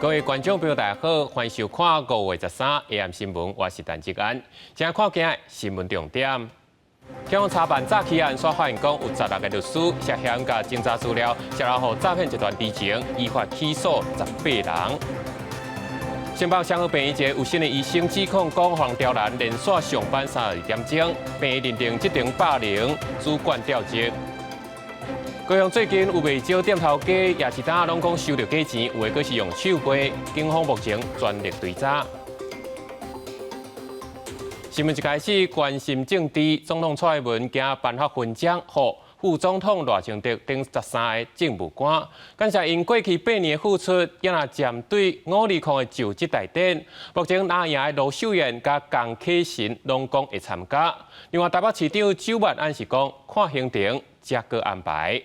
各位观众朋友，大家好，欢迎收看5月13 AM 新闻，我是陈志安。先看今日新闻重点。警方查办诈欺案，所发现讲有16个律师涉嫌甲侦查资料，泄露予诈骗集团知情，依法起诉18人。新北双和病院一个有心的医生指控讲，黄刁难连续上班32点钟，病院认定这场霸凌主管调职。高雄最近有袂少店头家也是当拢讲收到假钱，有的阁是用手机。警方目前全力追查。新闻一开始关心政治，总统蔡英文今颁发勋章，予副总统赖清德等13个政务官，感谢因过去8年的付出，也若舰队520的就职大典。目前拿赢的卢秀燕甲江启臣拢讲会参加。另外，台北市长周万安是讲看行程再个安排。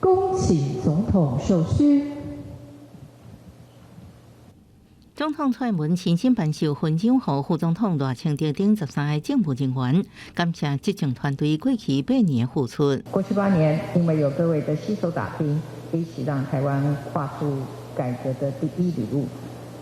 恭请总统受勋。总统蔡英文亲身颁授勋章予副总统赖清德等13个政务人员，感谢执政团队过去8年的付出。过去8年，因为有各位的携手打拼，一起让台湾跨出改革的第一里路，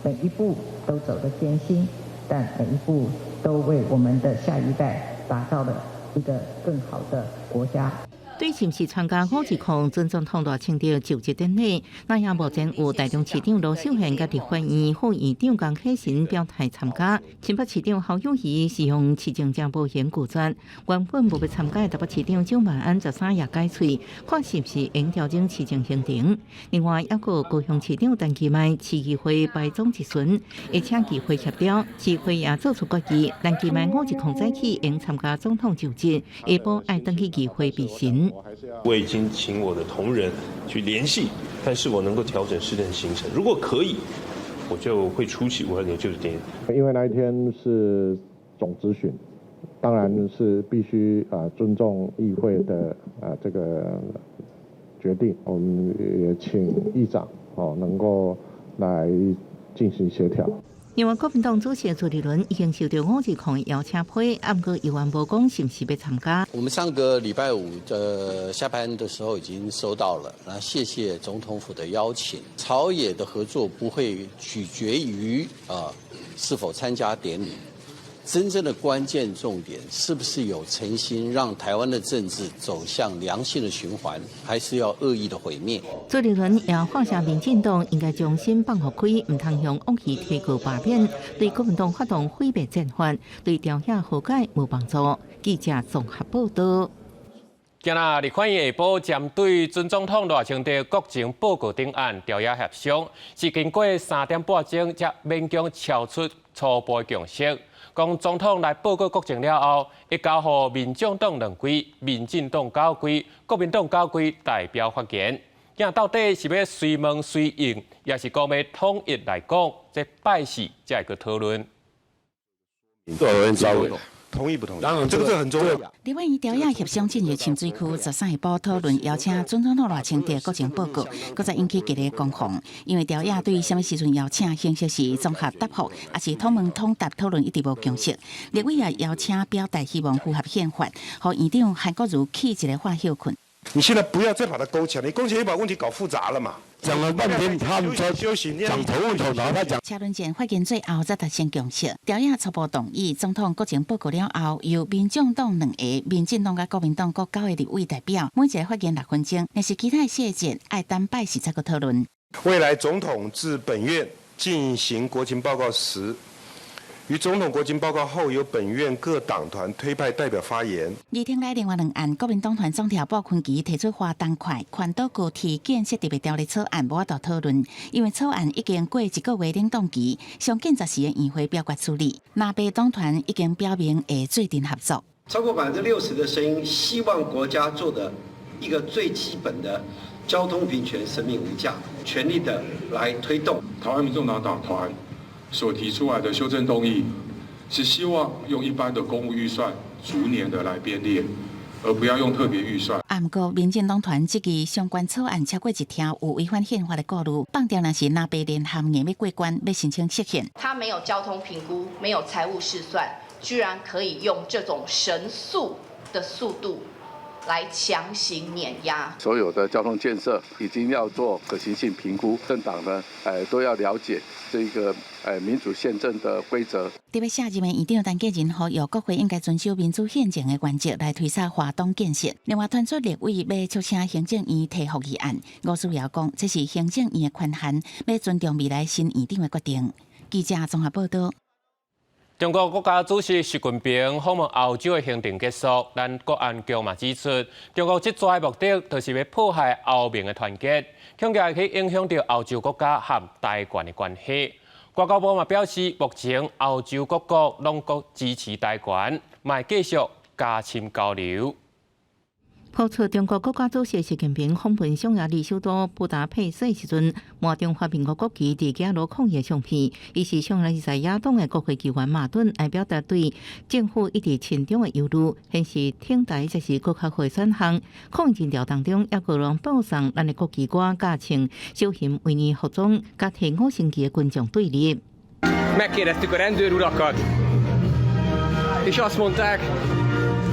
每一步都走得艰辛，但每一步都为我们的下一代打造了一个更好的国家。对是毋是参加520准总统赖清德就职典礼，那也目前有台中市长卢秀燕甲立法院副院长江启臣表态参加。新北市长侯友宜是用市政正保险拒绝，原本无要参加的台北市长蒋万安13也解脆，看是毋是应调整市政行程。另外，还有高雄市长陈其迈市议会排总一巡，会请议会协调，市会也做出决议，陈其迈520早起应参加总统就职，下晡爱登去议会避巡。我已经请我的同仁去联系，但是我能够调整市政行程，如果可以，我就会出席520就职典礼。因为那一天是总质询，当然是必须尊重议会的这个决定，我们也请议长能够来进行协调。另外，国民党主席朱立伦已经收到520的邀请批，不过依然无讲是不是要参加。我们上个礼拜五下班的时候已经收到了，那谢谢总统府的邀请。朝野的合作不会取决于是否参加典礼，真正的关键重点是不是有诚心让台湾的政治走向良性的循环，还是要恶意的毁灭？朱立伦也放下民进党应该重新放互开，唔通向恶意提高罢免，对国民党发动毁灭战犯，对调解和解无帮助。记者综合报道。今日立法院下晡针对准总统赖清德国情报告等案调解协商，是经过3点半钟才勉强敲出初步共识。讲总统来报告国情了后，会交予民众党2位、民进党9位、国民党9位代表发言。今到底是要随问随应，也是讲要统一来讲，这拜四才会去讨论。同意不同意？当然，这个很重要。立法院调解协商进入深水区13下晡讨论，邀请准总统赖清德国情报告，搁再引起激烈攻防。因为调解对于什么时阵邀请，形式是综合答复，还是统问统答讨论一直无共识。立委也邀请表达希望符合宪法，和院长韩国瑜起一个化休困。你现在不要再把它勾起来，你勾起来又把问题搞复杂了嘛。讲了半天，他们在讲头问头，然后他讲。车轮战发言最后才达成共识，调解初步同意总统国情报告了后，由民众党2个、民进党甲国民党各9个立委代表，每一个发言6分钟，但是其他的细节爱等拜四才去讨论。未来总统至本院进行国情报告时，于总统国情报告后，由本院各党团推派代表发言。议庭内另外2案，国民党团总调鲍坤琪提出花东快环岛高铁建设特别条例草案无法度讨论，因为草案已经过1个月冷冻期，上近10时的议会表决处理。南北党团已经表明会最定合作。超过60%的声音希望国家做的一个最基本的交通平权、生命无价，全力的来推动。台湾民众党党团所提出来的修正动议，是希望用一般的公务预算逐年的来编列，而不要用特别预算。不过，民进党团这个相关草案超过1条有违反宪法的顾虑，放掉那是南北联合硬要过关，要申请释宪。他没有交通评估，没有财务试算，居然可以用这种神速的速度来强行碾压。所有的交通建设已经要做可行性评估，政党呢，都要了解这个民主宪政的规则。特别下任的院长陈建仁呼吁国会应该遵守民主宪政的原则来推动华东建设。另外，团出立委要促请行政院提复议案，吴思瑶讲，这是行政院的权限，要尊重未来新院长的决定。记者综合报道。中国国家主席习近平访问欧洲的行程结束，咱国安局嘛指出，中国这做的目的就是要破坏欧盟的团结，恐惊会影响到欧洲国家和台湾的关系。外交部嘛表示，目前欧洲各国拢各支持台湾，嘛继续加深交流。抛出中国国家主席习近平访问匈牙利首都布达佩斯时阵，满中华民国国旗伫街路抗议相片，伊是匈牙利在野党的国会议员马顿来表达对政府一直亲中的忧虑，显示挺台才是国家会选项。抗议人潮当中，也有人报上咱的国旗歌加唱小型维尼服装，甲提5星旗的群众对立。Megkérdeztük a rendőrurakat, és azt mondták,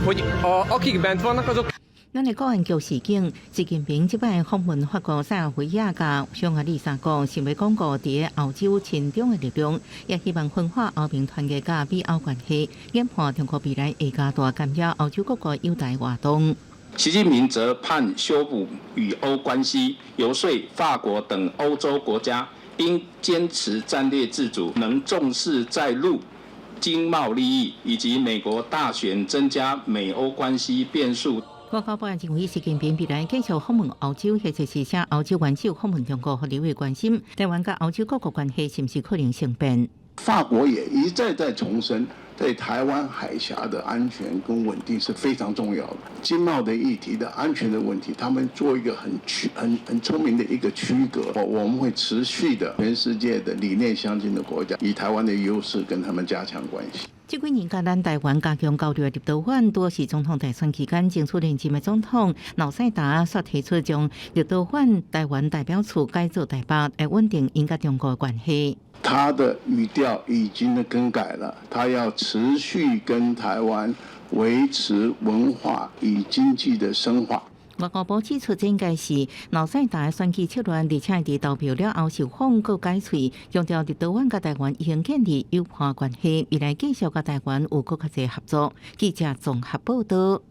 hogy akik bent vannak, azok。咱的国安局事件，习近平即摆访问法国塞尔维亚甲匈牙利三国，想要巩固伫欧洲亲中的力量，也希望分化欧盟团结甲美欧关系，研判中国未来会加大干扰欧洲各国友台活动。习近平则盼修补与欧关系，游说法国等欧洲国家应坚持战略自主，能重视在陆经贸利益，以及美国大选增加美欧关系变数。外交部认为，习近平未来继续访问欧洲，或者是请欧洲元首访问中国，互两位关心台湾甲欧洲各国关系是不是可能生变？法国也一再重申，对台湾海峡的安全跟稳定是非常重要的。经贸的议题的安全的问题，他们做一个很聪明的一个区隔。我们会持续的全世界的理念相近的国家，以台湾的优势跟他们加强关系。这几年，甲咱台湾加强交流的立陶宛，多是总统大选期间争取连任的总统老塞达所提出，将立陶宛台湾代表处改做台北，来稳定因甲中国的关系。他的语调已经更改了，他要持续跟台湾维持文化与经济的深化。外交部指出，这应该是老塞达的选举策略，而且伫投票了后受访搁解喙，强调立陶宛甲台湾已经建立友好关系，未来继续甲台湾有更较侪合作。记者综合报道。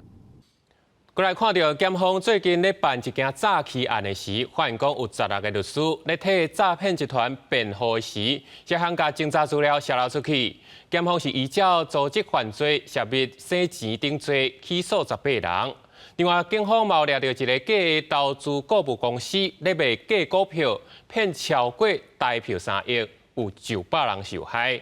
过来看到检方最近咧办一件诈欺案的时，发现讲有16个律师咧替诈骗集团辩护时，这项甲侦查资料泄露出去。检方是依照组织犯罪、涉密、洗钱等罪起诉18人。另外，警方嘛有抓到一个假投资顾问公司咧卖假股票，骗超过台票3亿，有900人受害。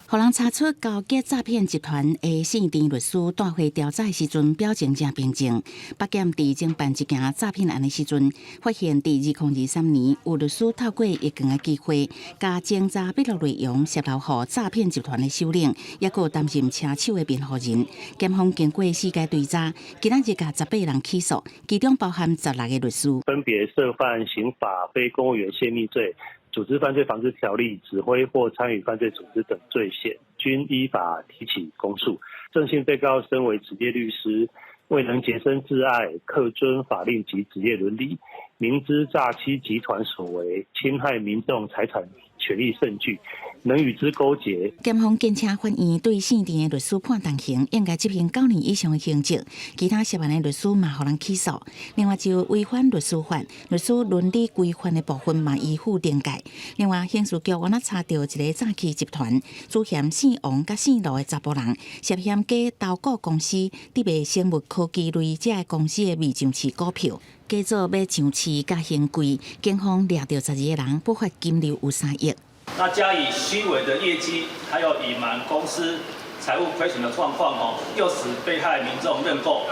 互人查出高级诈骗集团的姓田律师带回调查时阵，表情正平静。北检伫侦办一件诈骗案的时阵，发现伫2023年有律师透过一光的机会，甲侦查笔录内容泄露予诈骗集团的首领，也有担任车手的辩护人。检方经过4阶对查，今仔日甲18人起诉，其中包含16个律师，分别涉犯刑法非公务员泄密罪、组织犯罪防治条例、指挥或参与犯罪组织等罪嫌，均依法提起公诉。郑姓被告身为职业律师，未能洁身自爱、恪遵法令及职业伦理，明知诈欺集团所为侵害民众财产权利甚巨，能与之勾结。检方建请法院对姓田的律师判重刑，应该执行9年以上的刑责。其他涉案的律师嘛，予人起诉。另外，就违反律师法、律师伦理规范的部分嘛，依附定改。另外，刑事局原来查到一个诈欺集团，主嫌姓王甲姓卢的查甫人，涉嫌假投顾公司伫卖生物科技类这个公司的未上市股票。假做要上市甲行规，警方抓到12个人，不法金流有3亿。那加以虚伪的业绩，还有隐瞒公司财务亏损的状况，诱使被害民众认购，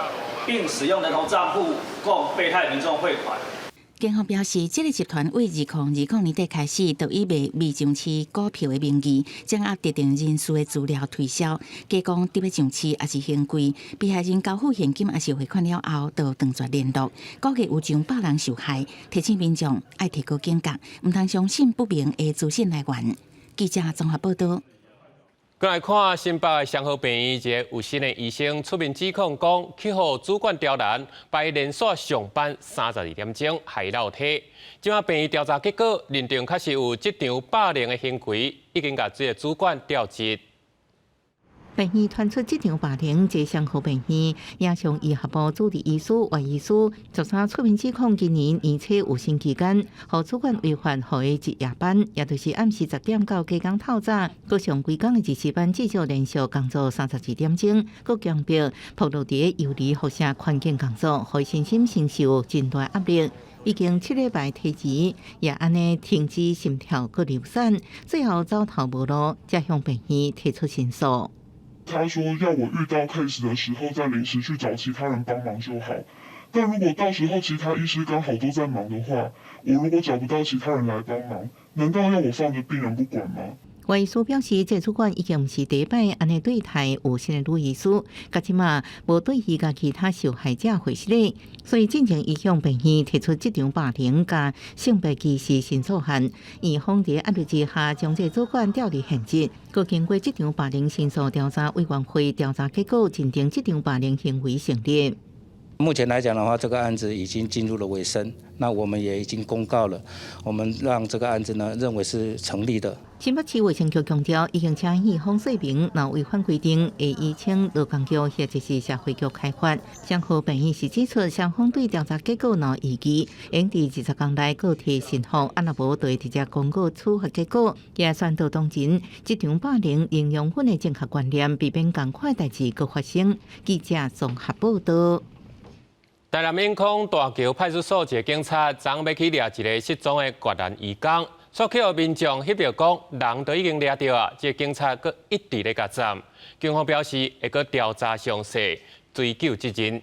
并使用人头账户供被害民众汇款。警方表示，这个集团为2020年底开始，就以卖未上市股票的名义，掌握特定人士的资料推销，假讲得要上市也是行规。被害人交付现金也是汇款了后，就断绝联络。估计有100人受害，提醒民众爱提高警觉，唔通相信不明的资讯来源。记者综合报道。再来看新北的双和病院，一个有新的医生出面指控，讲去互主管刁难，排连续上班32点钟，害老体。今晚病院调查结果认定，确实有这场霸凌的行为，已经把这个主管调职。病院传出这场霸凌，这双和病院也向医学部主治医师、外医师13出面指控，今年年初有薪期间，互主管违反互的值夜班，也就是暗时10点到加工透早，佮上规工的值时班至少连续工作32点钟，佮强调暴露伫有利辐射环境工作，互身心承受真大压力。已经7礼拜提职，也安尼停止心跳佮流产，最后走投无路，才向病院提出申诉。他说要我遇到 case 的时候再临时去找其他人帮忙就好，但如果到时候其他医师刚好都在忙的话，我如果找不到其他人来帮忙，难道要我放着病人不管吗？外医师表示，这主管已经不是第一摆安尼对待有新的女医师，甲即马无对伊甲其他受害者回失礼，所以进前伊向病院提出这场霸凌甲性别歧视申诉函，院方伫压力之下将这主管调离现职。佮经过这场霸凌申诉调查委员会调查结果，认定这场霸凌行为成立。目前来讲的话，这个案子已经进入了尾声，那我们也已经公告了，我们让这个案子呢认为是成立的。新北市卫生局强调，已经请院方说明，若违反规定，会依请劳工局或者是社会局开发。双和病院是指出，双方对调查结果若异议，应伫20天内告提申诉，啊若无就会直接公告处罚结果。也宣导当前，这场霸凌应用阮的正确观念，避免同款代志搁发生。记者综合报道。台南永康大桥派出所一个警察，昨要去抓一个失踪的越南移工，所以有民众翕到讲，人都已经抓到啊，这警察阁一直咧甲站。警方表示会阁调查详细，追究责任。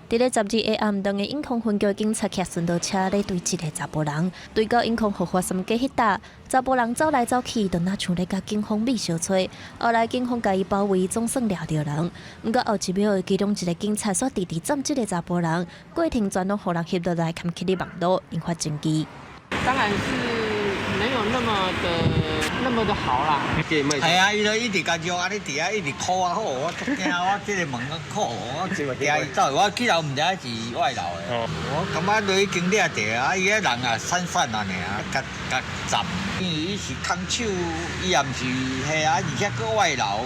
伫咧12个暗顿的永康分局警察骑顺道车咧对一个查甫人，对到永康后花山街迄搭，查甫人走来走去，就那像咧甲警方密相吹。后来警方甲伊包围，总算抓到人。不过后一秒，其中一个警察煞直直站这个查甫人，过程全拢互人翕落来，砍起哩网络，引发争议。当然是没有那么的好啦。系啊，伊就一直甲叫安尼伫遐一直哭啊，好，我惊我即个门啊哭，我惊伊走，我去楼毋知是外楼的。我感觉都已经抓着啊，伊个人啊散散啊尔，甲站，因为伊是空手，伊也毋是系啊，而且搁外楼。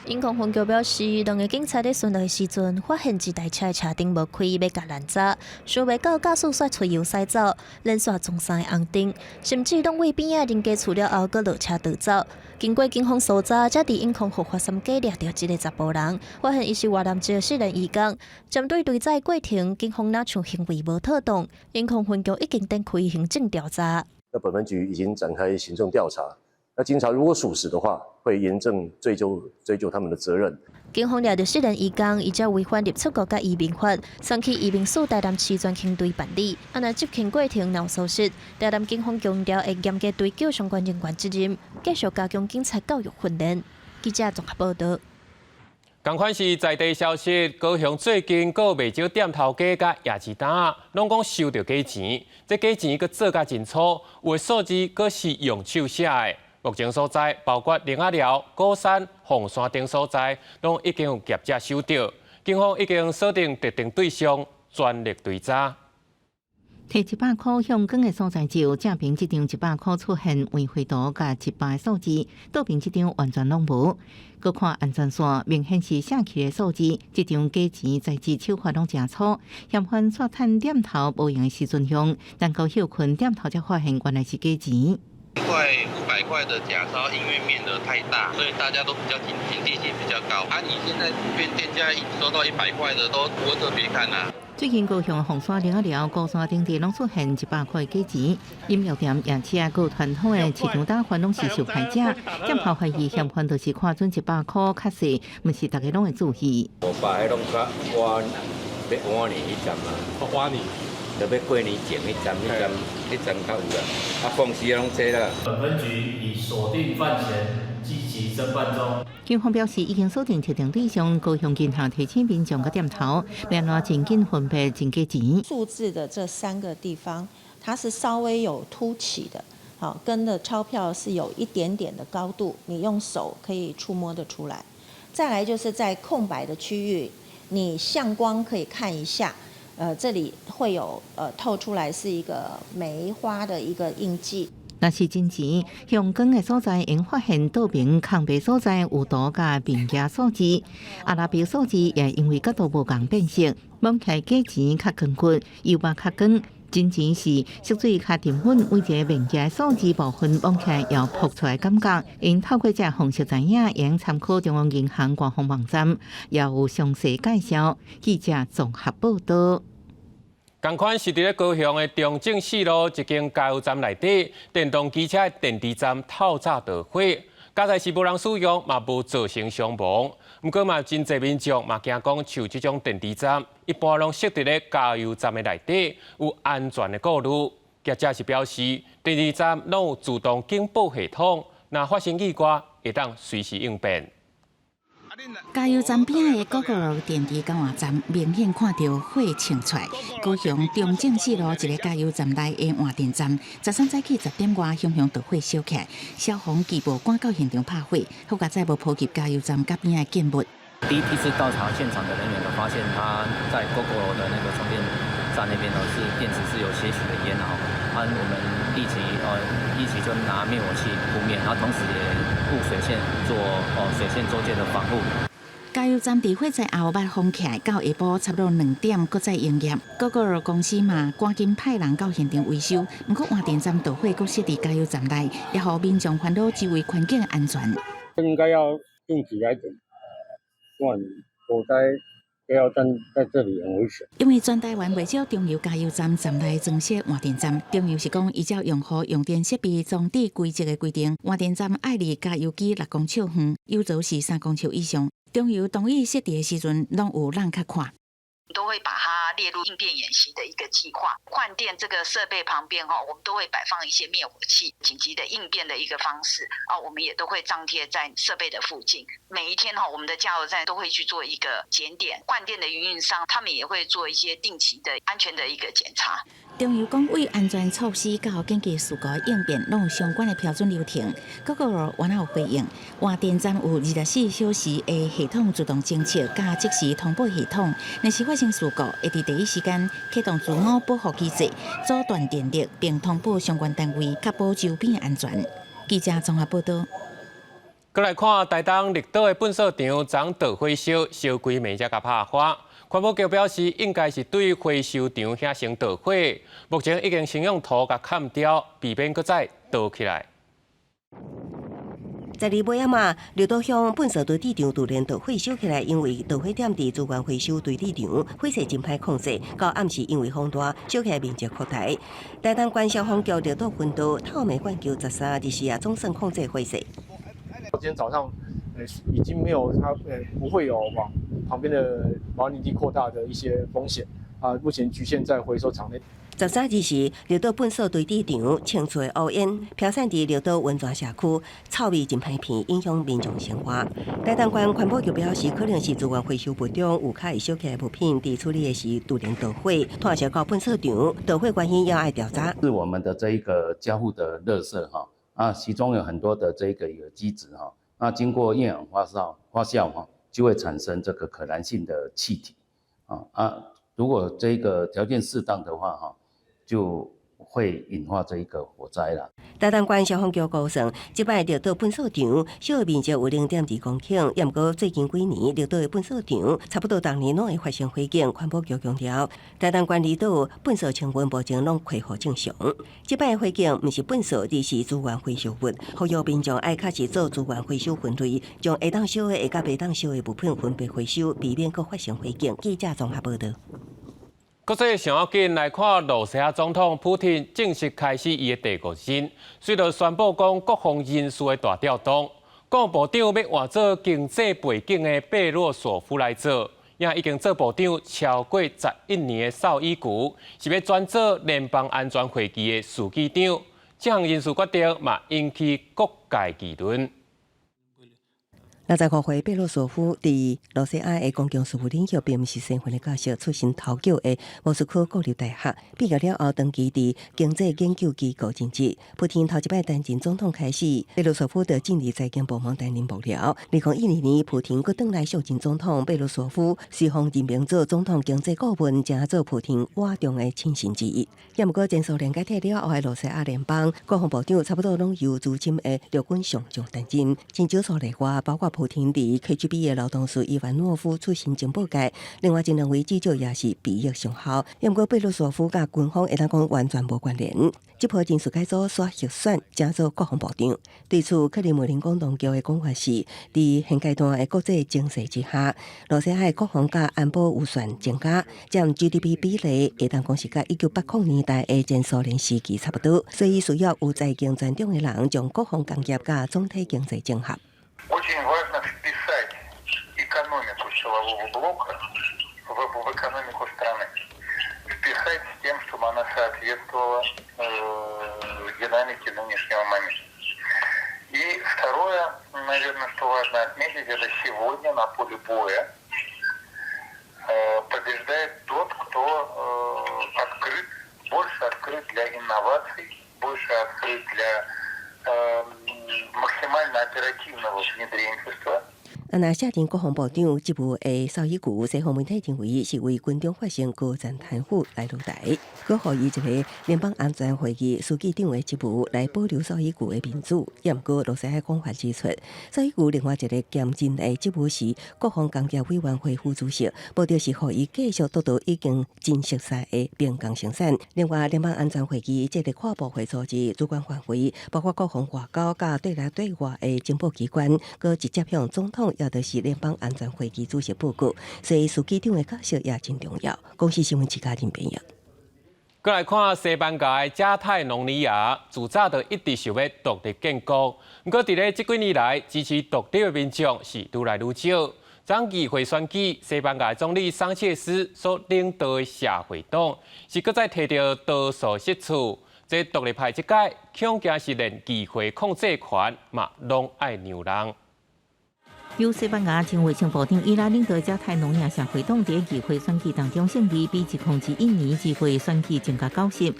永康分局表示，两个警察在巡逻的时阵，发现一台车的车顶无开，要甲拦查，想袂到驾驶煞随油驶走，连续撞3个红灯，甚至拢为边仔人家厝了后，搁落车逃走。经过警方搜查，才伫永康后花山街抓到一个查甫人，发现伊是越南籍的失人移工。针对追查过程，警方若像行为无妥当，永康分局已经展开行政调查。那本分局已经展开行政调查。那警察如果属实的话，会严正追究他们的责任。警方抓到失人移工，伊则违反入出国甲移民法，送去移民署台南市专勤队办理。若执勤过程有疏失，台南警方强调会严格追究相关人员责任，继续加强警察教育训练。记者综合报道。同款是在地消息，高雄最近有袂少店头鸡甲夜市摊，拢讲收到鸡钱，这鸡钱佫做甲真粗，有的数字佫是用手写的。目前所在包括林仔寮、高山、凤山等所在，拢已经有业者收到。警方已经锁定特定对象，全力追查。摕100块向光的所在就正凭这张100块出现换汇图甲100的数字，倒边这张完全拢无。搁看安全线，明显是写起的数字，这张假钱在即手法拢真粗。嫌犯刷趁点头无用的时阵用，但到休困点头才发现原来是假钱。500块的假钞，因为免得太大，所以大家都比较警惕性比较高。你现在普遍店家一收到100块的都不会特别看啊。最近高雄凤山、林仔寮、高山等地拢出现100块假钱，饮料店、夜市啊，有传统的市场打翻拢是受害者。店头怀疑嫌犯就是看准100块确实，毋是大家拢会注意。我把迄拢较晚年迄站啊，晚年。特别过年前迄站较有啦，公司拢这啦。本分局已锁定犯嫌，积极侦办中。警方表示，已经锁定特定对象，高雄银行提醒民众个店头，另外紧紧分别真假钱。数字的这3个地方，它是稍微有凸起的，好，跟的钞票是有一点点的高度，你用手可以触摸得出来。再来就是在空白的区域，你向光可以看一下，这里会有透出来是一个梅花的一个印记。若是真钱，向光的所在，应发现倒边空白所在有多甲并加数字，阿拉伯数字也因为角度无共变色，摸起来价钱较光滑，油墨较光。真钱是色水较沉粉，为一个面价数字部分摸起来要扑出来感觉。因透过这方式知影，应参考中央银行官方网站，也有详细介绍。记者综合报道。同款是伫咧高雄的中正四路一间加油站内底，电动机车电池站透早着火，加在是无人使用，嘛无造成伤亡。不过嘛，真侪民众嘛惊讲，像这种电池站，一般拢设伫咧加油站的内底，有安全的顾虑。业者是表示，电池站拢有自动警报系统，若发生意外，会当随时应变。加油站边的高高路电池加油站明显看到火冲出来。高雄中正四路一个加油站内的换电站，13早起10点外熊熊着火烧起来，消防局无赶到现场拍火，好在再无波及加油站甲边的建物。第一批次到场现场的人员都发现，他在 GoGo 的那个充电站那边是电池是有些许的烟我们立即就拿灭火器扑灭，然后同时也布水线做水线周界的防护。加油站伫火灾后捌封起来，到下晡差不多2点，搁再营业。GoGo 公司嘛，赶紧派人到现场维修。不过换电站着火，搁设伫加油站内，也互民众烦恼周围环境安全。应该要定期来检查，不然火灾加油站在这里很危险。因为全台湾未少中油加油站站内装设换电站，中油是讲依照用户用电设备装置规则的规定，换电站爱离加油机6公尺远，油槽是3公尺以上。中油同意设置的时阵，拢有人较快。都会把它列入应变演习的一个计划。换电这个设备旁边我们都会摆放一些灭火器，紧急的应变的一个方式我们也都会张贴在设备的附近。每一天我们的加油站都会去做一个检点，换电的营运商他们也会做一些定期的安全的一个检查。中油讲为安全措施到紧急事故应变，拢有相关的标准流程。GoGo完有回应，换电站有24小时的系统自动侦测加即时通报系统，若是发生事故，会伫第一时间启动自我保护机制，阻断电力，并通报相关单位，确保周边安全。记者综合报道。再来看台东绿岛的粪扫场昨着火烧，烧几暝才甲拍花。环保局表示，应该是对回收场遐先着火，目前已经先用土甲砍掉，避免搁再倒起来。在尾仔嘛，绿岛乡粪扫堆场突然着火烧起来，因为着火点伫资源回收堆场，火势真歹控制，到暗时因为风大，烧起来面积扩大。台东县消防局绿岛分队透明灌救13日时总算控制火势。今天早上，已经没有不会有往旁边的毛泥地扩大的一些风险目前局限在回收场内。13日时，绿岛粪扫堆场清出乌烟飘散伫绿岛温泉社区，臭味真歹闻，影响民众生活。台东县环保局表示，可能是资源回收部中有较易烧起来物品，伫处理的时突然着火，拖烧到粪扫场，着火原因要爱调查。是我们的这一个交互的垃圾其中有很多的这个有机质那经过厌氧发酵就会产生这个可燃性的气体如果这个条件适当的话就会引发这一个火灾啦。台东县消防局估算，即摆绿岛粪扫场烧的面积有0.2公顷，也毋过最近几年绿岛的粪扫场差不多逐年拢会发生火警。环保局强调，台东县离岛粪扫成分目前拢恢复正常。即摆的火警毋是粪扫，而是资源回收物，呼吁民众爱确实做资源回收分类，将会当烧的会甲袂当烧的物品分别回收，避免佫发生火警。记者综合报道。国际上要紧来看，罗西亚总统普京正式开始伊的第5任，随着宣布讲国防人事的大调动，国务部长要换做经济背景的贝洛索夫来做，也已经做部长超过11年的绍伊古，是要转做联邦安全会议的书记长。这项人事决定嘛引起各界议论。65岁贝洛索夫伫罗西亚的公共事务领域并不是身份的教授，出身头角的莫斯科国立大学，毕业了后长期伫经济研究机构任职。普丁头一摆担任总统开始，贝洛索夫就进入财经部门担任幕僚。2012年，普丁佫转来上任总统，贝洛索夫随后任命做总统经济顾问，正做普丁倚重的亲信之一。也毋过，前苏联解体了后的罗西亚联邦国防部长差不多拢由资深的陆军上将担任，真少数例外，包括普丁伫 KGB 的劳动士伊万诺夫出身情报界，另外前两位至少也是毕业上校。也毋过贝洛索夫甲军方会当讲完全无关联。这波人事改组刷核选，正做国防部长。对此，克里姆林宫当局的讲法是，伫现阶段的国际情势之下，罗西亚的国防甲安保预算增加，占 GDP 比例会当讲是甲1980年代的前苏联时期差不多，所以需要有财经专长的人将国防工业甲总体经济整合。Очень важно вписать экономику силового блока в экономику страны. Вписать с тем, чтобы она соответствовала динамике нынешнего момента. И второе, наверное, что важно отметить, это сегодня на поле боя побеждает тот, кто открыт, больше открыт для инноваций, больше открыт для максимально оперативного внедренчества. 那下任国防部长职务的邵伊古，西方媒体认为是为军中发生高层贪腐来落台，佮予伊一个联邦安全会议书记长的职务来保留邵伊古的民主。也毋过，罗西亚讲法指出，邵伊古另外一个兼任的职务是国防工业委员会副主席，目的是予伊继续督导已经真熟悉的兵工生产。另外，联邦安全会议这个跨部会组织主管范围包括国防、外交、甲对内对外的情报机关，佮直接向总统。也就是联邦安全会议主席报告，所以书记长的角色也真重要。公司新闻记者林编译。再来看西班牙的加泰隆尼亚，自早就一直想要独立建国，不过伫咧这几年来，支持独立的民众是愈来愈少。昨议会选举，西班牙总理桑切斯所领导的社会党是搁再摕到多数席次，这独立派这届恐惊是连议会控制权嘛拢爱让人。由西班牙前卫生部长伊拉领导加泰隆尼亚社会党在议会选举当中胜利，比101年议会选举增加90%。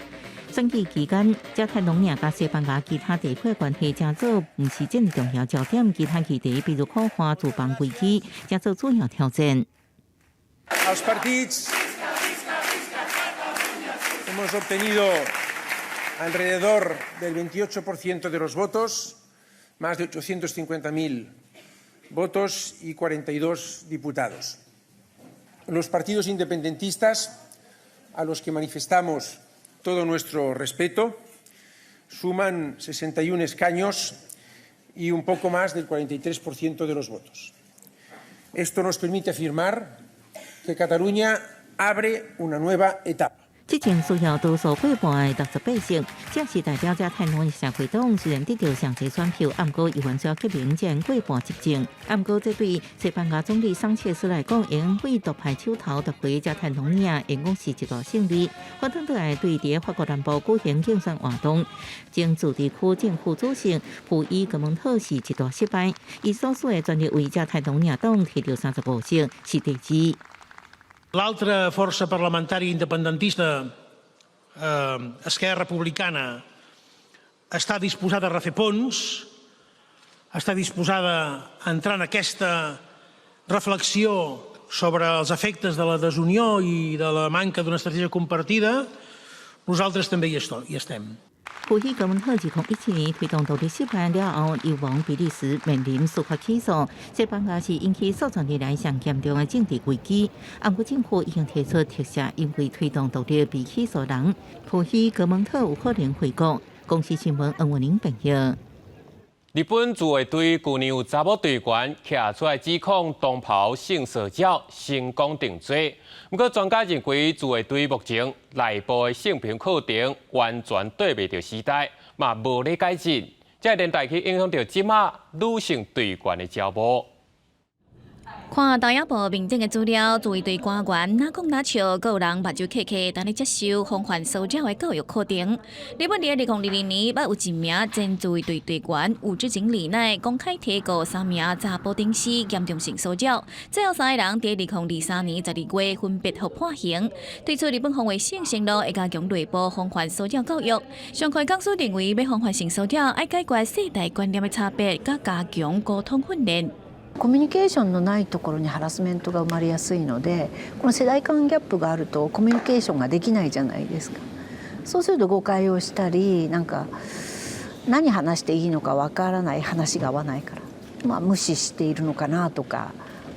选举期间，加泰隆尼亚甲西班牙其他地区关系正做不是真重要焦点，其他议题比如扩大驻邦危机，正做主要挑战。Els partits hemos obtenido alrededor del 28% de los votos, más de 850.000 votos y 42 diputados. Los partidos independentistas, a los que manifestamos todo nuestro respeto, suman 61 escaños y un poco más del 43% de los votos. Esto nos permite afirmar que Cataluña abre una nueva etapa. 这前需要多数过半的68席，这是代表加泰隆尼亚社会党虽然得到上侪选票，不过议员需要革命前过半执政。不过这对西班牙总理桑切斯来讲，因为独派手头夺回加泰隆尼亚，因讲是一大胜利。反倒来对伫法国南部举行竞选活动，前自治区政府主席普伊格蒙特是一大失败，伊所属的专业为加泰隆尼亚党摕到35席，是第二。L'altra força parlamentària independentista, Esquerra Republicana, està disposada a refer ponts, està disposada a entrar en aquesta reflexió sobre els efectes de la desunió i de la manca d'una estratègia compartida. Nosaltres també hi estem. 普伊格蒙特2017年推动独立失败了后，流亡比利时，面临司法起诉。西班牙是引起数十年来上严重的政治危机。不过政府已经提出特赦，因为推动独立被起诉人普伊格蒙特有可能回国。公司新闻恩文玲报道。日本自卫队去年有查某队员徛出来指控东袍性骚扰，成功定罪。不过专家认为，自卫队目前内部的性平课程完全对袂着时代，嘛无咧改进，这连带去影响到即马女性队员的招募。看导演部面诊的资料，作为对官员哪讲哪笑，阁有人目睭刻刻，等咧接受风范素教的教育课程。日本伫2020年，捌有一名前自卫队队员有志前李乃公开提告3名查甫顶士严重性骚扰，最后3个人伫2023年12月分别获判刑。对此，日本防卫省承诺会加强内部风范素教教育。上开讲师认为，要防范性骚扰，要解决世代观念的差别，加強溝通訓練。コミュニケーションのないところにハラスメントが生まれやすいので、この世代間ギャップがあるとコミュニケーションができないじゃないですか。そうすると誤解をしたり、なんか何話していいのかわからない、話が合わないから、無視しているのかなとか、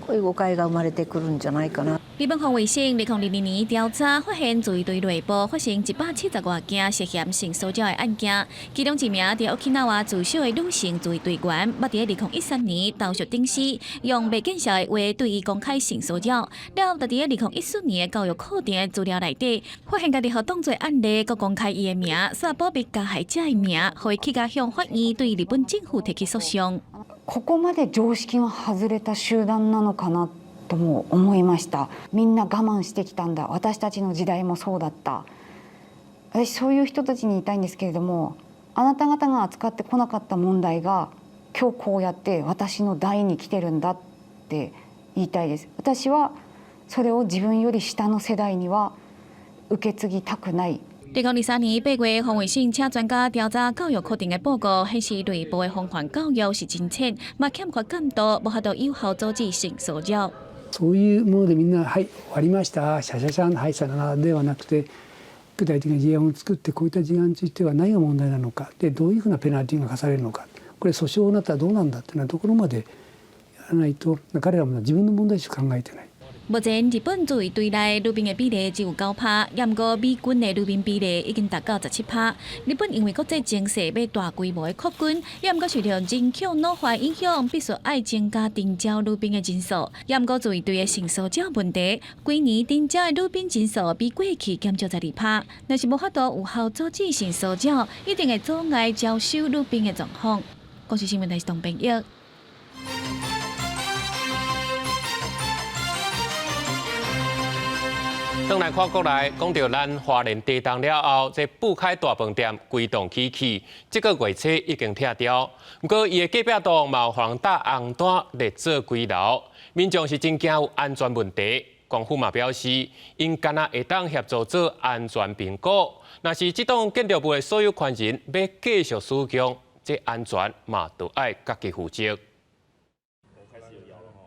こういう誤解が生まれてくるんじゃないかな。日本防卫省2022年调查发现，自卫队内部发生170多件涉嫌性骚扰的案件，其中1名在沖縄自首的女性自卫队员，捌在2013年投诉顶士用未见效的话对伊公开性骚扰，了在2014年的教育课程的资料内底，发现家己互当作案例，佮公开伊的名，煞保密加害者的名，互伊去甲向法院对日本政府提起诉讼。ここまで常識の外れた集団なのかなとも思いました。みんな我慢してきたんだ。私たちの時代もそうだった。私そういう人たちに言いたいんですけれども、あなた方が扱ってこなかった問題が今日こうやって私の代に来てるんだって言いたいです。私はそれを自分より下の世代には受け継ぎたくない。2023年8月，防卫省请专家调查教育课程的报告，显示内部的風範教育是真淺，嘛欠缺監督，無法度有效阻止性騷擾。そういうものでみんなはい終わりましたシャシャシャンはいさよならではなくて、具体的な事案を作ってこういった事案については何が問題なのかでどういうふうなペナルティが課されるのか、これ訴訟になったらどうなんだっていうようなところまでやらないと彼らも自分の問題しか考えてない。目前，日本自卫队内女兵的比例只有9%，不过美军的女兵比例已经达到17%。日本因为国际情势要大规模的扩军，不过受到人口老化影响，必须爱增加征召女兵的人数。不过自卫队的性骚扰问题，今年征召的女兵人数比过去减少12%。若是无法度有效阻止性骚扰，一定会阻碍招收女兵的状况。公视新闻台是董平玉。转来看国内，讲到咱花莲地震了后，这布开大饭店规栋起起，这个月初已经拆掉。不过，伊的隔壁栋嘛有人搭红单来做几楼，民众是真惊有安全问题。政府嘛表示，因敢若会当协助做安全评估。若是这栋建筑物的所有权人要继续使用，这安全嘛都爱家己负责。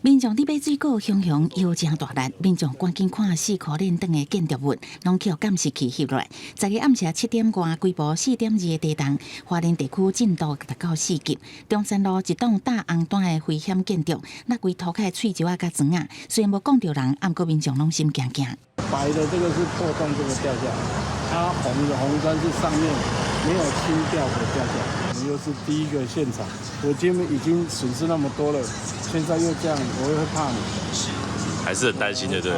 民众伫买水果，熊熊又真大力，民众赶紧看4颗连灯的建筑物，拢叫监视器翕落来。昨日暗时7点外，规模4.2的地震，花莲地区震度达到4级。中山路一栋搭红单的危险建筑，那规涂开喙石啊甲砖啊，虽然无讲到人，不过民众拢心惊惊。白的这个是破洞，这个掉下来，它红砖是上面没有清掉的掉下来。我们又是第一个现场，我今天已经损失那么多了，现在又这样，我也会怕你，还是很担心的，对。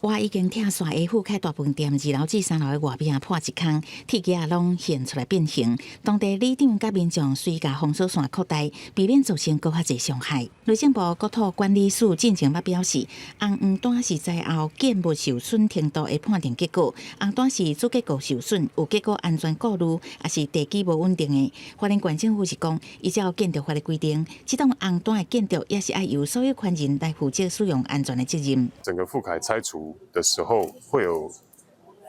我已经拆线的富凯大饭店2楼至3楼的外面破一空，铁架拢现出来变形。当地里长甲民众随甲封锁线扩大，避免造成更较侪伤害。内政部国土管理署进前捌表示，红黄单是在后建物受损程度的判定结果，红单是主结构受损，有结构安全顾虑，也是地基无稳定的。花莲县政府是讲，依照建筑法的规定，这栋红单的建筑也是要由所有权人来负责使用安全的责任。整个富凯拆除的时候会有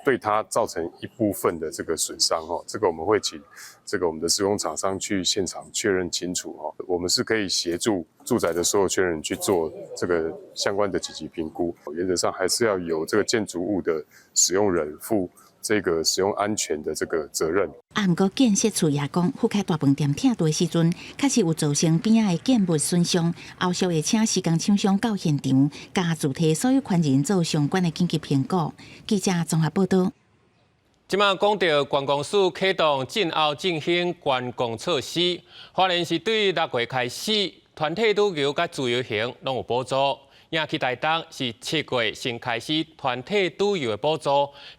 对它造成一部分的这个损伤哈，这个我们会请这个我们的施工厂商去现场确认清楚哈，我们是可以协助住宅的所有权人去做这个相关的紧急评估，原则上还是要由这个建筑物的使用人负这个使用安全的这个责任。不过建设处也讲，富凯大饭店拆除的时阵，确实有造成边仔的建物损伤，后续会请施工厂商到现场，加主体所有权人做相关的紧急评估。记者综合报道。即马讲到观光署启动震后振兴观光措施，花莲市对6月开始，团体旅游甲自由行拢有补助。亚期台东是7月先开始团体旅游的补助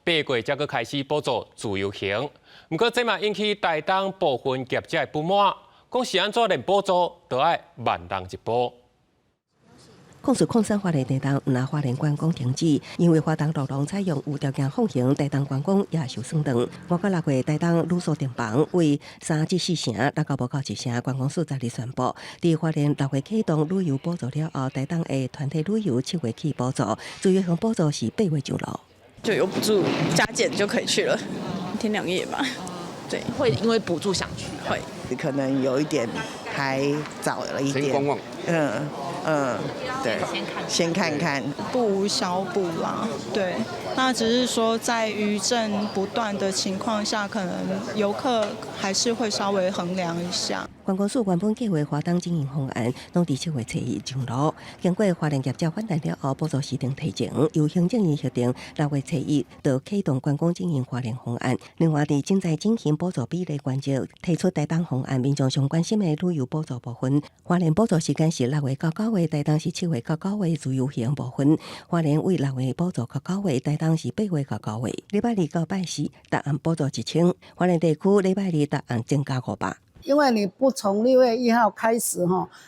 ，8月才去开始补助自由行。不过这嘛引起台东部分业者的不满，讲是安怎连补助都要万人一补。控诉矿山花莲地动唔拿花莲观光停止，因为花东路廊采用无条件放行，地动观光也受损长。5到6月，地动愈数订房为3至4成，6到无到1成。观光署昨日宣布，伫花莲6月启动旅游补助了后，地动的团体旅游7月起补助，主要项补助是8月上路。就有补助加减就可以去了，1天2夜吧。对，会因为补助想去，会可能有一点还早了一点。先观望。对，先看看，不无小补啦。对，那只是说在余震不断的情况下，可能游客还是会稍微衡量一下。观光署原本计划花东经营方案，拢伫7月初1上路。经过花莲业者反弹了后，补助时程提前，由行政院决定6月初1就启动观光经营花莲方案。另外，伫正在进行补助比例关照，提出台东方案民众上关心的旅游补助部分。花莲补助时间是6月到9月，台东是7月到9月自由行部分。花莲为6月补助到9月，台东是8月到9月。礼拜2到拜4，答案补助1000。花莲地区礼拜2答案增加500。因为你不从6月1号开始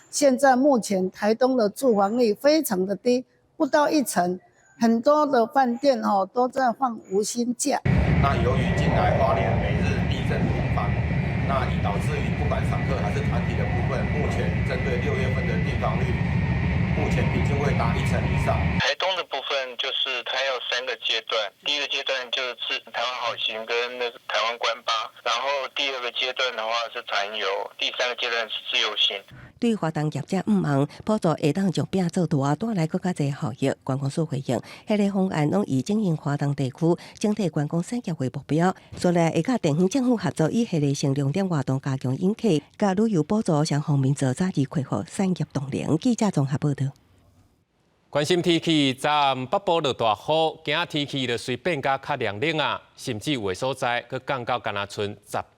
现在目前台东的住房率非常的低，不到1成，很多的饭店都在放无薪假。那由于近来花莲每日地震频繁，那已导致于不管散客还是团体的部分，目前针对6月份的订房率，目前平均会达1成以上。台东的部分就是它有3个阶段，第一个阶段就是台湾好行跟那个台湾观巴，然后第2个阶段的话是产游，第3个阶段是自由行。对于花东业者唔忙，补助会当将饼做大，带来更加侪效益。观光署回应，迄个方案拢以经营花东地区整体观光产业为目标，所以会甲地方政府合作，以系列性重点活动加强引客，甲旅游补助双方面做早日恢复产业动能。记者综合报道。关心天气，昨暗北部落大雨，今仔天气就随变甲较凉冷啊，甚至有的所在佮降到敢若剩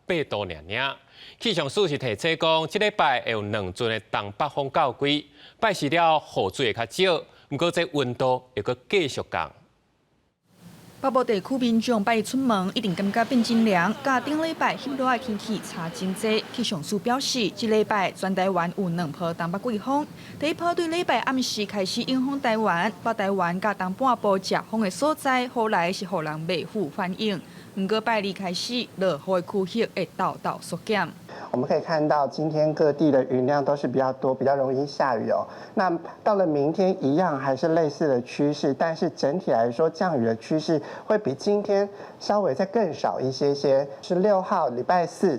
18度尔尔。气象署是提醒讲，这礼拜会有2阵的东北风较贵，拜时了雨水会较少，不过这温度又佮继续降。北部地区民众拜出门一定感觉变真凉，甲顶礼拜翕落的天气差真济。气象署表示，这礼拜全台湾有2波东北季风，第一波对礼拜暗时开始影响台湾，北台湾甲东半部遮风的所在，后来是互人袂负反应。不过拜2开始，落雨的区域会道道缩减。我们可以看到，今天各地的云量都是比较多，比较容易下雨哦。那到了明天一样还是类似的趋势，但是整体来说降雨的趋势会比今天稍微再更少一些些。16号礼拜4，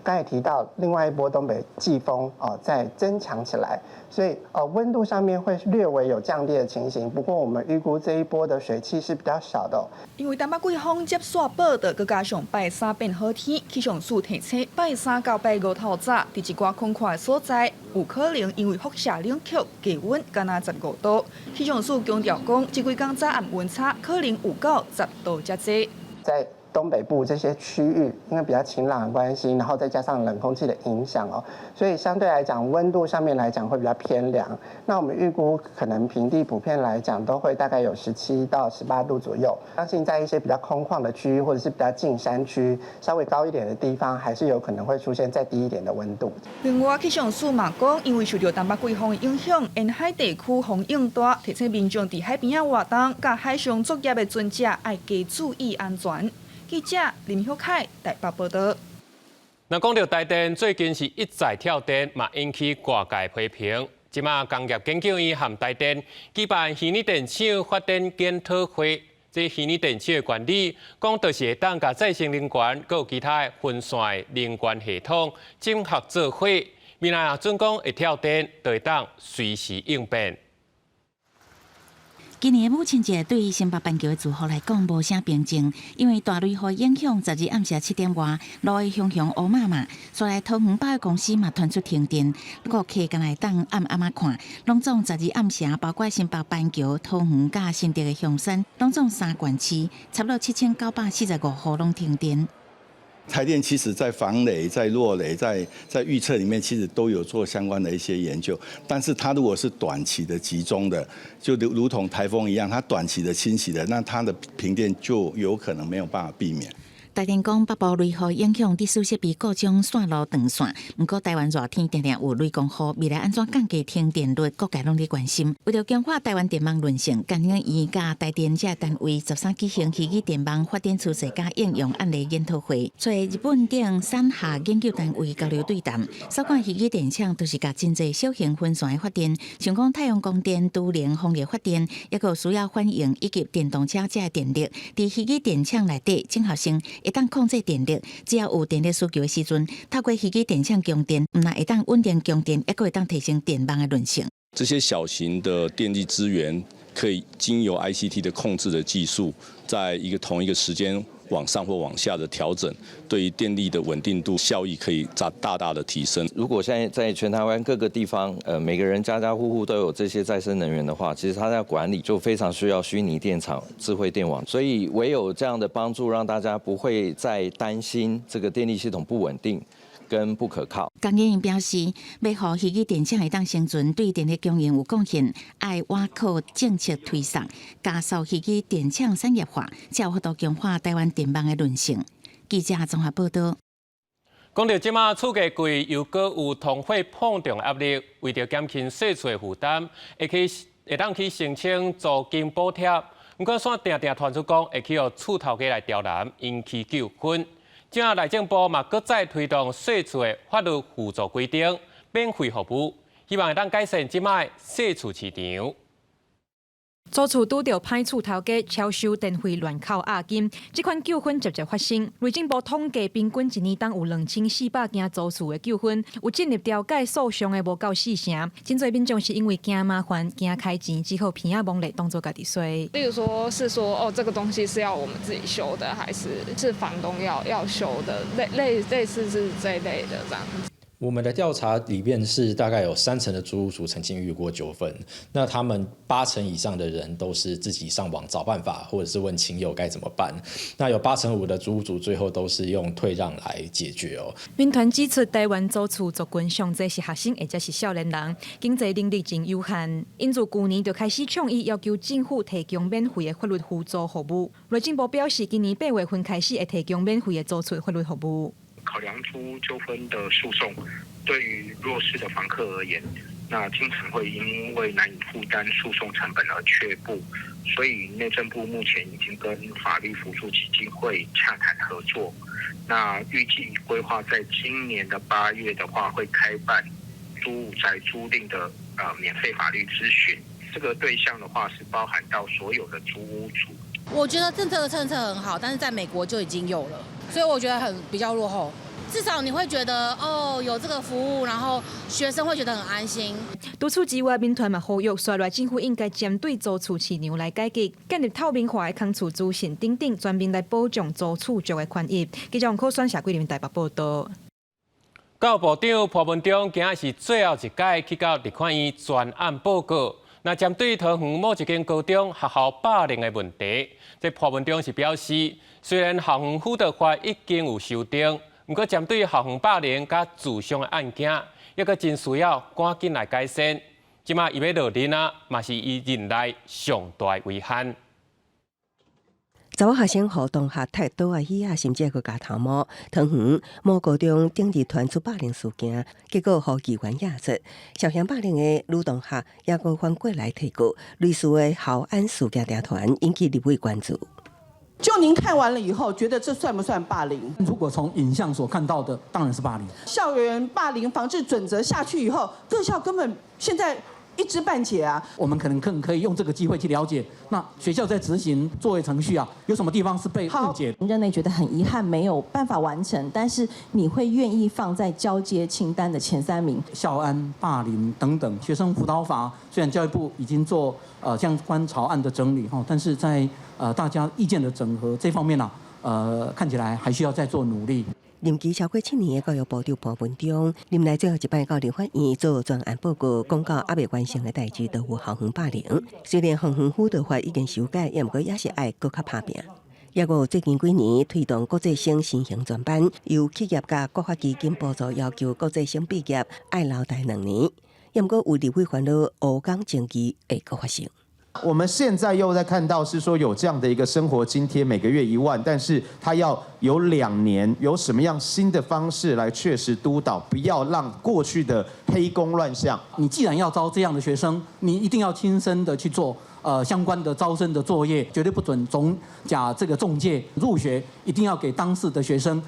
刚才提到另外一波东北季风在增强起来，所以温度上面会略微有降低的情形。不过我们预估这一波的水汽是比较少的因为东北季风接续报道，佮加上拜3变好天，气象署提醒拜3到拜5透早，伫一寡空旷的所在，有可能因为辐射冷却低温敢若15度。气象署强调讲，这几天早暗温差可能有到10度遮济。在东北部这些区域，因为比较晴朗的关系，然后再加上冷空气的影响所以相对来讲温度上面来讲会比较偏凉。那我们预估可能平地普遍来讲都会大概有17到18度左右。相信在一些比较空旷的区域或者是比较近山区稍微高一点的地方，还是有可能会出现再低一点的温度。另外，气象署嘛讲，因为受到东北季风的影响，沿海地区风影大，提醒民众伫海边活动、甲海上作业的船只要加注意安全。记者林晓凯台北报道。那讲到台电最近是一再跳电，嘛引起外界批评。即马工业研究院和台电举办虚拟电厂发展检讨会，这虚拟电厂的原理，讲就是会当甲再生能源，佮有其他的分散能源系统整合做伙，未来准讲会跳电，就会当随时应变。今年的母亲节对于新北板桥的住户来讲无啥平静，因为大雷雨影响，10日暗时7点外，路的方向乌麻麻，所以桃园百货公司嘛传出停电，顾客敢来当暗看，拢总10日暗时，包括新北板桥、桃园甲新竹的香山，拢总3县市，差不多7945户拢停电。台电其实在防雷、在弱雷、在预测里面，其实都有做相关的一些研究。但是它如果是短期的集中的，就如同台风一样，它短期的侵袭的，那它的停电就有可能没有办法避免。台电讲北部雷雨影响，地输设备各种线路断线。不过台湾热天常常有雷公雨，未来安怎降低停电率，各界拢在关心。为了强化台湾电网韧性，今年伊甲台电这单位13举行虚拟电网发展趋势甲应用案例研讨会，找日本等三下研究单位交流对谈。首款虚拟电厂都是甲真侪小型分散的发电，像讲太阳光电、都联风力发电，也有需要反映以及电动车这电力，伫虚拟电厂内底整合性会当控制电力，只要有电力需求的时阵，透过虚拟电厂供电，唔但会当稳定供电，也会当提升电网的韧性。这些小型的电力资源可以经由 ICT 的控制的技术，在同一个时间往上或往下的调整，对于电力的稳定度、效益可以大大的提升。如果现在在全台湾各个地方，每个人家家户户都有这些再生能源的话，其实它在管理就非常需要虚拟电厂、智慧电网。所以唯有这样的帮助，让大家不会再担心这个电力系统不稳定跟不可靠。江建英表示，要让虚拟电厂会当生存，对电力供应有贡献，爱挖靠政策推送，加速虚拟电厂产业化，才有法度强化台湾电网的韧性。记者综合报道。讲到即马厝价贵，又搁有通货膨胀压力，为着减轻社厝的负担，会当去申请租金补贴。不过，线定定传出讲会去予厝头家来刁难，引起纠纷。今仔内政部嘛，搁再推动社厝的法律辅助规定，免费服务，希望会当改善即卖社厝市场。租厝拄到歹厝头家超收电费乱扣押金，这款纠纷直接发生。内政部统计，平均一年当有2400件租厝的纠纷，有进入调解诉讼的无到4成。真侪民众是因为惊麻烦、惊开钱，只好偏啊蒙来当做家己衰。例如说是说这个东西是要我们自己修的，还是房东要修的，类似是这一类的这样子。我们的调查里面是大概有30%的租屋族曾经遇过纠纷，那他们80%以上的人都是自己上网找办法，或者是问亲友该怎么办。那有85%的租屋族最后都是用退让来解决哦。民团指出，台湾租厝族群上侪是学生或者是少年人，经济能力真有限，因此去年就开始倡议要求政府提供免费的法律辅助服务。内政部表示，今年8月份开始会提供免费的租厝法律服务。考量出纠纷的诉讼对于弱势的房客而言，那经常会因为难以负担诉讼成本而却步，所以内政部目前已经跟法律辅助基金会洽谈合作，那预计规划在今年的8月的话会开办租屋宅租赁的免费法律咨询，这个对象的话是包含到所有的租屋族。我觉得政策很好，但是在美国就已经有了，所以我觉得比较落后。至少你会觉得有这个服务，然后学生会觉得很安心。除此之外，民团嘛呼吁，刷来政府应该针对租厝市场来改革，建立透明化的空厝资讯等，专门来保障租厝族的权益。记者王可选社几台北报道。教育部长潘文忠今仔是最后一届去到立法院专案报告。那针对桃园某一间高中学校霸凌的问题，这潘文忠是表示，虽然校园辅导法已经有修订，不过针对校园霸凌甲自伤的案件，抑阁真需要赶紧来改善。即马伊要落任啊，嘛是伊任内上大遗憾。查某学生互同学太多啊耳啊，甚至佫加头毛。桃园某高中近日传出霸凌事件，结果互议员压制。涉嫌霸凌的女同学也佫反过来提告，类似的校安事件社团引起立委关注。就您看完了以后，觉得这算不算霸凌？如果从影像所看到的，当然是霸凌。校园霸凌防治准则下去以后，各校根本现在一知半解啊。我们可能更可以用这个机会去了解，那学校在执行作业程序啊，有什么地方是被误解？任内觉得很遗憾没有办法完成，但是你会愿意放在交接清单的前3名。校安、霸凌等等，学生辅导法虽然教育部已经做相关草案的整理哈，但是在大家意见的整合这方面看起来还需要再做努力。任期超过7年的教育部长潘文忠，任内最后一摆到立法院做专案报告，讲到还未完成的代志都有校园霸凌。虽然校园辅导法已经修改，也毋过也是爱搁较拍拼。也有最近几年推动国际性新型专班，由企业甲国发基金补助，要求国际性毕业爱留台2年。也毋过有立委烦恼，乌港争议会搁发生。我们现在又在看到是说有这样的一个生活津贴，每个月1万，但是它要有2年，有什么样新的方式来确实督导，不要让过去的黑工乱象。你既然要招这样的学生，你一定要亲身的去做相关的招生的作业，绝对不准从假这个中介入学，一定要给当事的学生。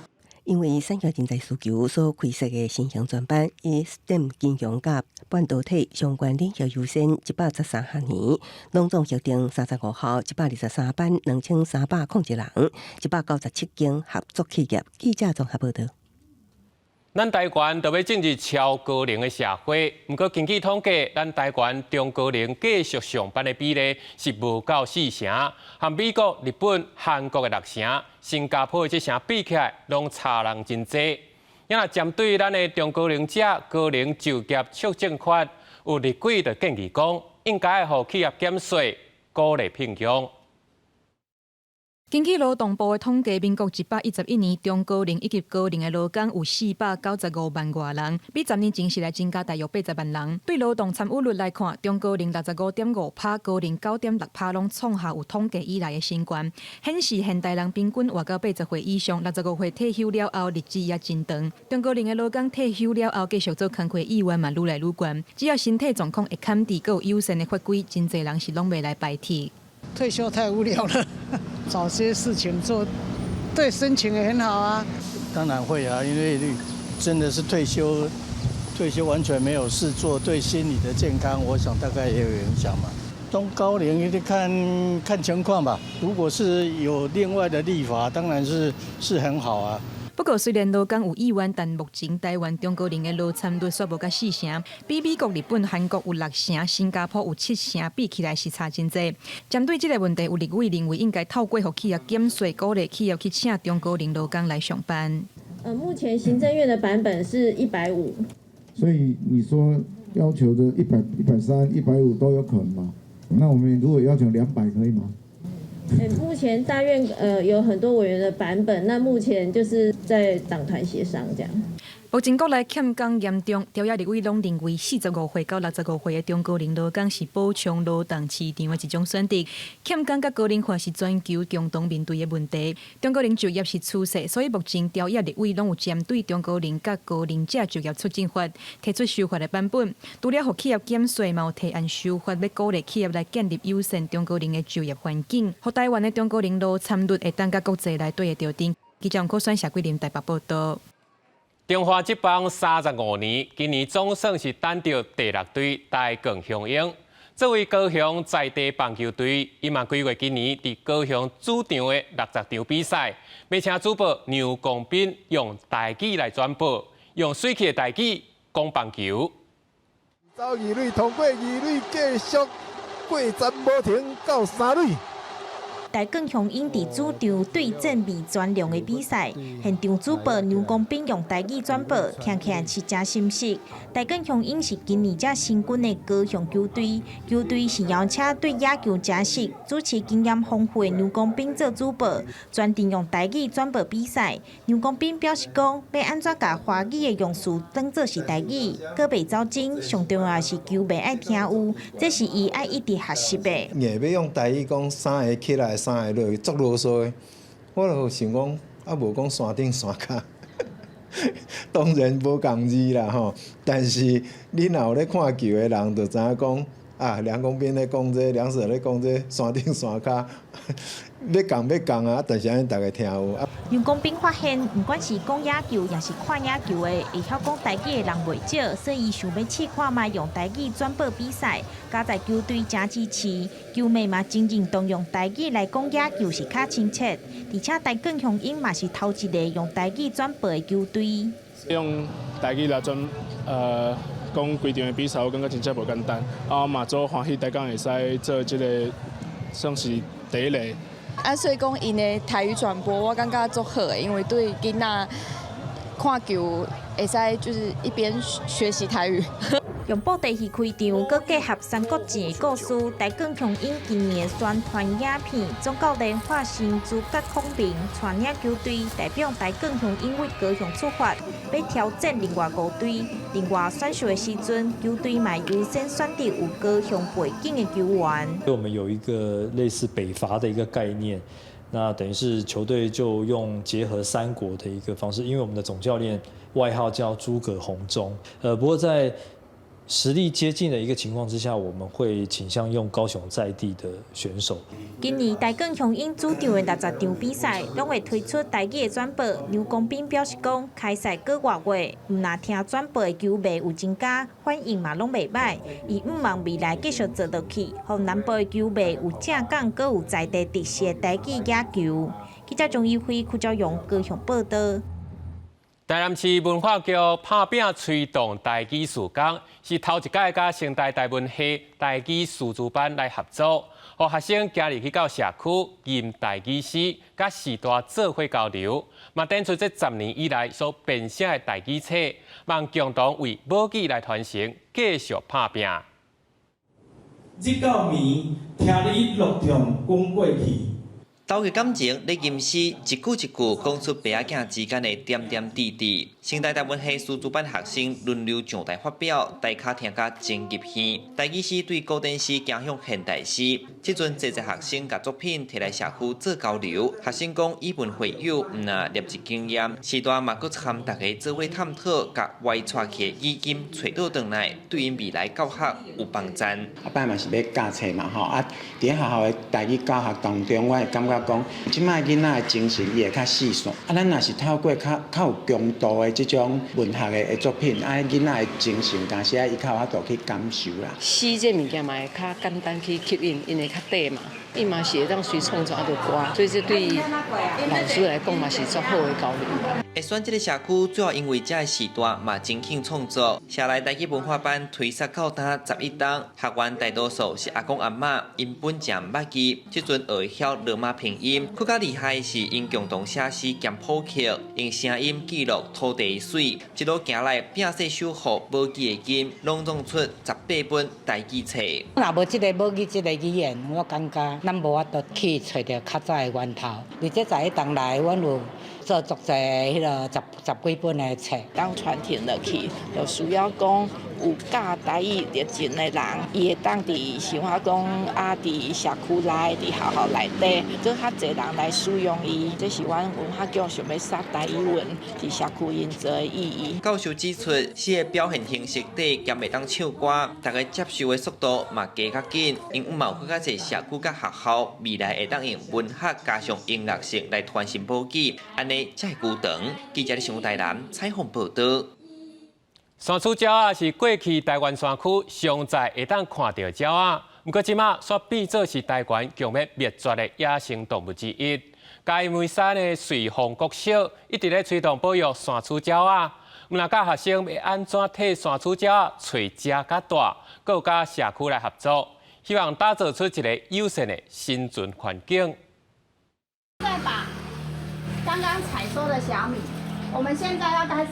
因为产业人才需求所开设的新型专班，以 STEM 金融甲半导体相关领域优先113学年，拢总核定35校123班2301人，197间合作企业。记者综合报道。咱台湾就要进入超高龄的社会，不过根据统计，咱台湾中高龄继续上班的比例是无到4成，和美国、日本、韩国的6成，新加坡的这成比起来，拢差人真多。也若针对咱的中高龄者高龄就业促进法，有立规就建议讲，应该互企业减税，鼓励聘用。根据劳动部的统计，民国111年中高龄以及高龄的劳工有495万外人，比10年前是来增加大约80万人。对劳动参与率来看，中高龄65.5%，高龄9.6%，拢创下有统计以来的新高，显示现代人平均活到80岁以上，65岁退休了后，日子也真长。中高龄的劳工退休了后，继续做工课意愿嘛愈来愈悬。只要身体状况会堪治，佮有友善的法规，真侪人是拢袂来排斥。退休太无聊了，找些事情做，对心情也很好啊。当然会啊，因为真的是退休完全没有事做，对心理的健康，我想大概也有影响嘛。中高龄也得看情况吧。如果是有另外的立法，当然是很好啊。不过，虽然劳工有意愿，但目前台湾中高龄的劳参率却无到4成，比美国、日本、韩国有6成，新加坡有7成，比起来是差真多。针对这个问题，有立委认为应该透过互企业减税，鼓励企业去请中高龄劳工来上班。目前行政院的版本是150，所以你说要求的100、130、150都有可能吗？那我们如果要求200可以吗？目前大院有很多委员的版本，那目前就是在党团协商这样。目前国内欠工严重，朝野立委拢认为45岁到65岁的中高龄劳工是补充劳动市场的一种选择。欠工甲高龄化是全球共同面对的问题。中高龄就业是趋势，所以目前朝野立委拢有针对中高龄甲高龄者就业促进法提出修法的版本。除了互企业减税，嘛有提案修法，要鼓励企业来建立友善中高龄的就业环境，互台湾的中高龄劳参率会当甲国际来对的调整。记者柯选谢桂林台北报道。中华职棒35年，今年总算是等到第6队台更雄鹰。作为高雄在地棒球队，伊嘛规划今年伫高雄主场的60场比赛，要请主播牛光斌用台语来转播，用水气的台语讲棒球。走二垒通过二垒，继续过站无停到3垒。台更雄鹰伫主场对阵未全量的比赛，现场主播牛光斌用台语转播，听起来是真心实。台更雄鹰是今年才新军的高雄球队，球队是邀请对野球真熟、主持经验丰富的牛光斌做主播，专程用台语转播比赛。牛光斌表示讲，要安怎甲华语的用词当作是台语，搁袂走精，上重要是球迷爱听有，这是伊爱一直学习的。硬要用台语讲3个起来。3个落去，足啰嗦的。我就想讲，无讲山顶山脚，当然无共字啦吼。但是你若有咧看球的人，就知影讲梁公斌咧讲这，梁 Sir 咧讲这，山顶山脚，要讲啊，但是安尼大家听有。杨光斌发现，不管是讲野球，也是看野球的，会晓讲台语的人袂少，所以想要试看卖用台语转播比赛。加在球队真支持，球迷嘛真认同用台语来讲野球是较亲切，而且台更雄鹰嘛是头一个用台语转播的球队。用台语来讲规场的比赛，我感觉真正无简单。嘛做欢喜，大家会使做这个算是第一例。所以讲因的台语转播，我感觉足好的，因为对囡仔看球会使就是一边学习台语。用布袋戏开场，佮结合《三国志》的故事，台港强因今年的宣传影片，总教练化身诸葛孔明，带领球队代表台港强因为高雄出发，要挑战另外5队。另外选秀的时阵，球队嘛优先选择有高雄背景的球员。我们有一个类似北伐的一个概念。那等于是球队就用结合三国的一个方式，因为我们的总教练外号叫诸葛红中，不过在实力接近的一个情况之下，我们会倾向用高雄在地的选手。今年台港雄鹰主场的60场比赛，拢会推出台语的转播。刘公斌表示讲，开赛过外月，唔那听转播的球迷有增加，反应嘛拢袂歹。伊毋望未来继续做落去，让南部的球迷有正港，阁有在地特色的台语野球。记者钟义辉、邱兆勇高雄报道。台南市文化局拍拼推动台语视讲，是头一届甲成大台文系台语师资班来合作，让学生今日去到社区吟台语诗，甲时代做伙交流，嘛展出这10年以来所编写的台语册，望共同为母语来传承，继续拍拼。日到暝，听你录唱讲过去。斗嘅感情，你吟诗一句一句讲出爸仔囝之间的点点滴滴。成大台文系师资班学生轮流上台发表，大家听甲真入耳。台语诗对古典诗走向现代诗，即阵侪学生甲作品摕来社区做交流。学生讲以文会友，毋那业绩经验，时代嘛阁参大家做伙探讨，甲歪出去的语音找倒转来，对因未来教学有帮助。摆嘛是要教册嘛吼，伫学校的台语教学当中，我会感觉讲，即摆囡仔的精神伊会较细散。咱若是透过较有强度的即种文学的作品，囡仔的精神，但是伊较有法度去感受啦。诗这物件嘛会较简单去吸引，因为较短嘛，伊嘛是会当随创作一首歌，所以这对老师来讲嘛是足好的交流。会选这个社区，主要因为这个时代嘛真肯创作。社内台语文化班推设到今11档，学员大多数是阿公阿嬷，因本正毋捌字，即阵学会晓罗马拼音。更加厉害是因共同写诗兼谱曲，用声音记录土地水，一路行来拼写守护母语的经，拢弄出18本台语册。若无即个母语即个语言，我感觉咱无法度去找到较早的源头。而且在当内，阮有做足侪迄个十几本的册，当传承落去，就需要讲有教台语热情的人，伊会当伫想法讲伫社区内、伫学校内底，做较侪人来使用伊。这是阮文化局想要撒台语文伫社区营造的意义。教授指出，诗的表现形式底兼袂当唱歌，大家接受的速度嘛加较紧，因有更加侪社区甲学校未来会当用文学加上音乐性来传承母语，安尼才会久长。记者上台南采访报道。山猪鸟仔是过去台湾山区上早会当看到鸟仔，不过即马却变做是台湾强要灭绝的野生动物之一。嘉义梅山的瑞丰国小一直咧推动保育山猪鸟仔，那甲学生要安怎替山猪鸟仔找食较大，佮甲社区来合作，希望打造出一个友善的生存环境。再把刚刚采收的小米，我们现在要开始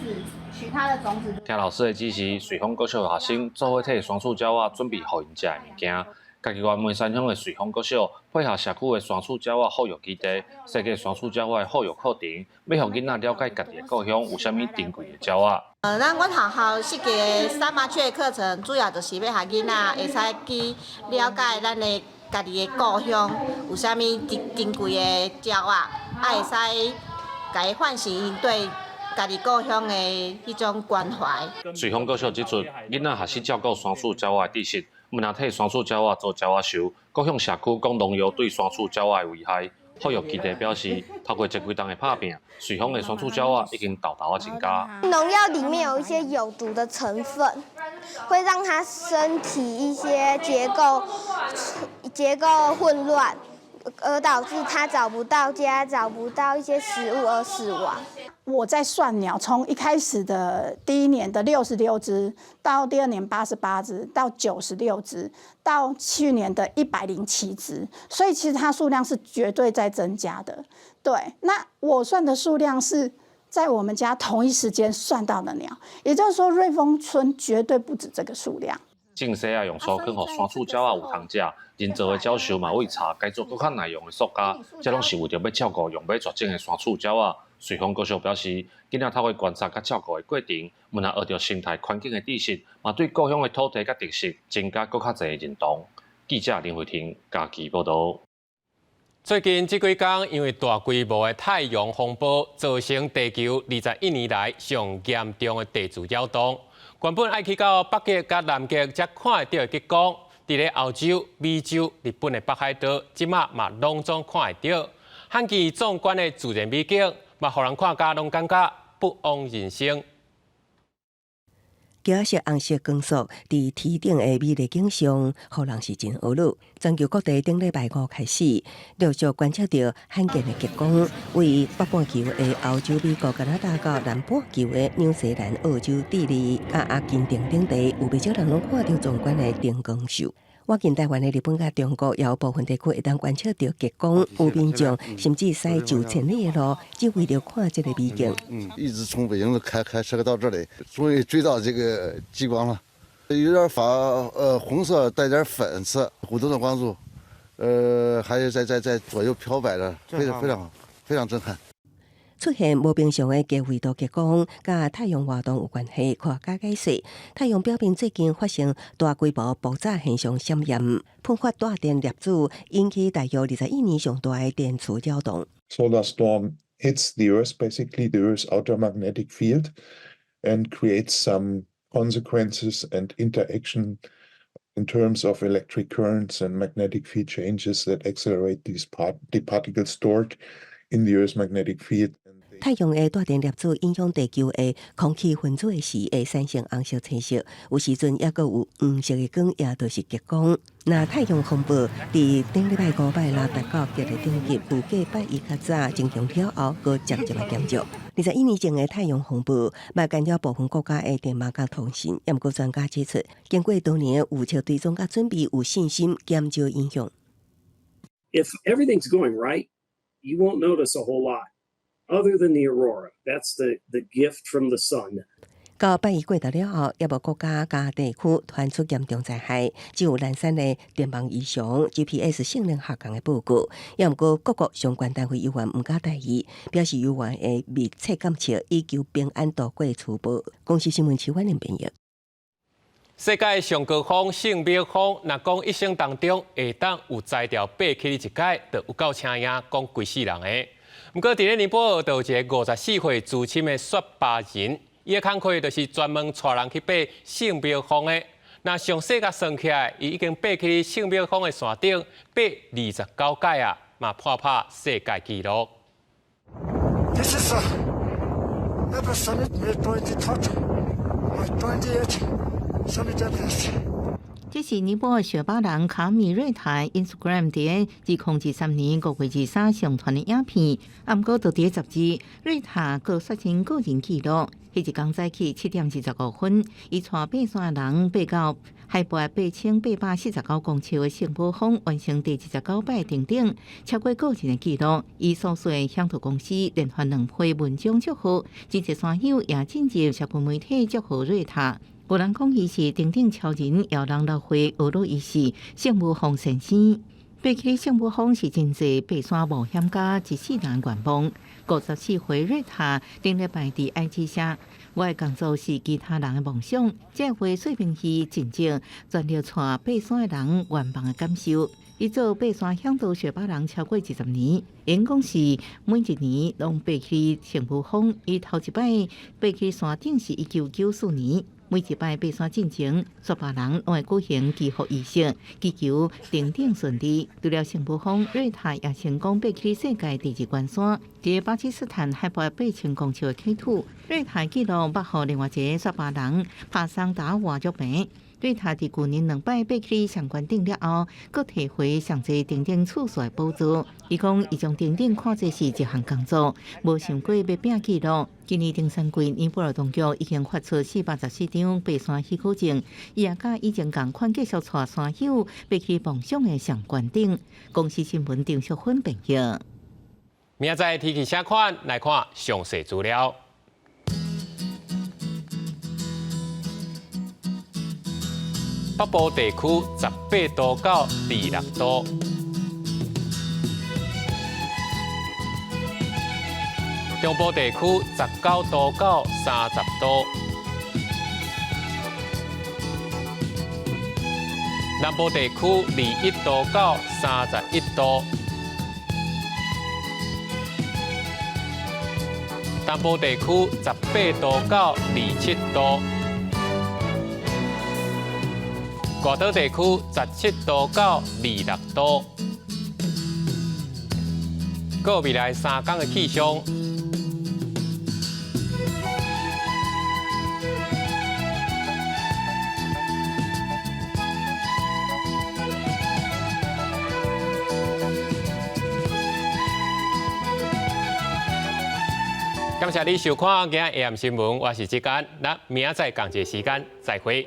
取它的种子。听老师的指示，瑞丰国小的学生做伙替山猪鸟仔准备互因食的物件。家己县梅山乡的瑞丰国小配合社区的山猪鸟仔保育基地，设计山猪鸟仔的保育课程，要让囡仔了解家己的故乡有啥物珍贵的鸟仔。咱阮学校设计的三麻雀的课程，主要就是要让囡仔会使去了解咱的家己的故乡有啥物珍贵的鸟仔，会使甲伊唤醒因对家己故乡的迄种关怀。瑞丰国小即阵囡仔学习照顾山猪鸟仔的知识。毋但替山猪鸟仔做鸟仔show，阁向社区讲农药对山猪鸟仔的危害。保育基地表示，透过这几档的拍拼，瑞丰的山猪鸟仔已经大大增加。农药里面有一些有毒的成分，会让它身体一些结构混乱，而导致它找不到家、找不到一些食物而死亡。我在算鸟，从一开始的第一年的66只，到第二年88只，到96只，到去年的107只，所以其实它数量是绝对在增加的。对，那我算的数量是在我们家同一时间算到的鸟，也就是说瑞丰村绝对不止这个数量。正式用塑卷互山鼠鸟有通食，人造的鸟兽嘛为茶改做更较耐用的塑胶，这拢是为着要照顾用要绝种的山鼠鸟。瑞丰高校表示，今仔透过观察甲照顾的过程，毋但学着生态环境的知识，嘛对故乡的土地甲特色增加更较侪认同。记者林慧婷家己报道。最近这几天，因为大规模的太阳风暴，造成地球21年来上严重的地质扰动。原本爱去到北极甲南极才看得到的极光，伫咧欧洲、美洲、日本的北海道，即马嘛拢总看得到。罕见壮观的自然美景，嘛互人看甲拢感觉不枉人生。胶色红色光束伫天顶的美丽景象，互人是真懊恼。全球各地顶礼拜5开始，陆续观测到罕见的极光，为北半球的欧洲、美国、加拿大到南半球的纽西兰、澳洲、智利、阿根廷等地，有不少人拢看到壮观的灯光秀。我近台湾的日本甲中国也有部分地区会当观测到极光，有民众甚至驶就千里的路，只为了看这个美景。一直从北京开车到这里，终于追到这个极光了，有点发红色，带点粉色，互动的光束，还有在左右飘摆的，非常好，非常震撼。出现无平常的高纬度极光，甲太阳活动有关系。科学家解释，太阳表面最近发生大规模爆炸现象闪焰，喷发大电粒子，引起大约21年上大的电磁扰动。Solar storm hits the Earth, basically the Earth's outer magnetic field, and creates some consequences and interaction in terms of electric currents and magnetic field changes that accelerate the particles stored in the Earth's magnetic field. 太阳的大电粒子影响地球的空气分子时，会产生红色青色，有时阵也阁有黄色的光，也就是极光。那太阳风暴伫顶礼拜5摆拉达到极的顶级，有计8较早增强了后，阁渐渐的减弱。21年前的太阳风暴，嘛干扰部分国家的电网甲通信。也毋过专家指出，经过多年的预测追踪甲准备，有信心减少影响。If everything's going right, you won't notice a whole lot. Other than the aurora, that's the gift from the sun. 到8月过到了后，也无国家甲地区传出严重灾害，只有南山的电网异常 GPS 性能下降的报告。也毋过各国相关单位有员毋敢大意，表示有员会密切监测，以求平安度过初步。公司新闻台湾人编译。世界上高峰圣米峰，若讲一生当中会当有栽掉爬起一届，就有够请影讲规世人的。不过，伫咧尼泊尔，有一个54岁资深的雪巴人，伊的工课就是专门带人去爬圣米峰的。那详细甲算起来，伊已经爬起圣米峰的山顶，爬29届啊，嘛破世界纪录。This is ever summit made 2030, my 28 summit Everest. 这是尼泊尔雪巴人卡米瑞塔 Instagram 伫2023年5月23上传的影片，毋过就伫杂志瑞塔个刷新个人纪录。迄一天早起7点25分，伊带爬山的人爬到海拔8849公尺的圣宝峰，完成第19摆登顶，超过个人的纪录。伊所属的乡土公司连发2批文章祝福，真侪山友也进入社群媒体祝福瑞塔。有人讲伊是顶顶超人，有人老会俄罗伊是圣母峰先生。爬起圣母峰是真侪爬山冒险家一世人愿望。54岁瑞塔顶礼拜伫 IG 写，我的工作是其他人的梦想。这回水平是真正全力带爬山的人愿望的感受。伊做爬山向导雪巴人超过20年，因讲是每一年拢爬起圣母峰。伊头一摆爬起山顶是1994年。每一摆爬山进前，雪巴人拢会举行祈福仪式，祈求登顶顺利。除了圣母峰，瑞塔也成功爬起世界第2关山，伫巴基斯坦海拔8000公尺的起土。瑞塔纪录捌互另外一个雪巴人爬山打活足平。瑞塔伫去年2摆爬起上关顶了后，佫摕回上侪登顶次数的补助。伊讲，伊将登顶看作是一项工作，无想过要拼纪录。今年登山季，尼泊尔当局已经发出414张爬山许可证，伊也甲以前共款继续带山友爬起梦想的上关顶。公司新闻张淑芬编译。明仔天气车款来看详细资料。北部地区18度到26度，中部地区19度到30度，南部地区21度到31度，东部地区18度到27度。外岛地区17度到26度。个未来3天的气象。感谢你收看今日AM新闻，我是志坚，咱明仔载同一时间再会。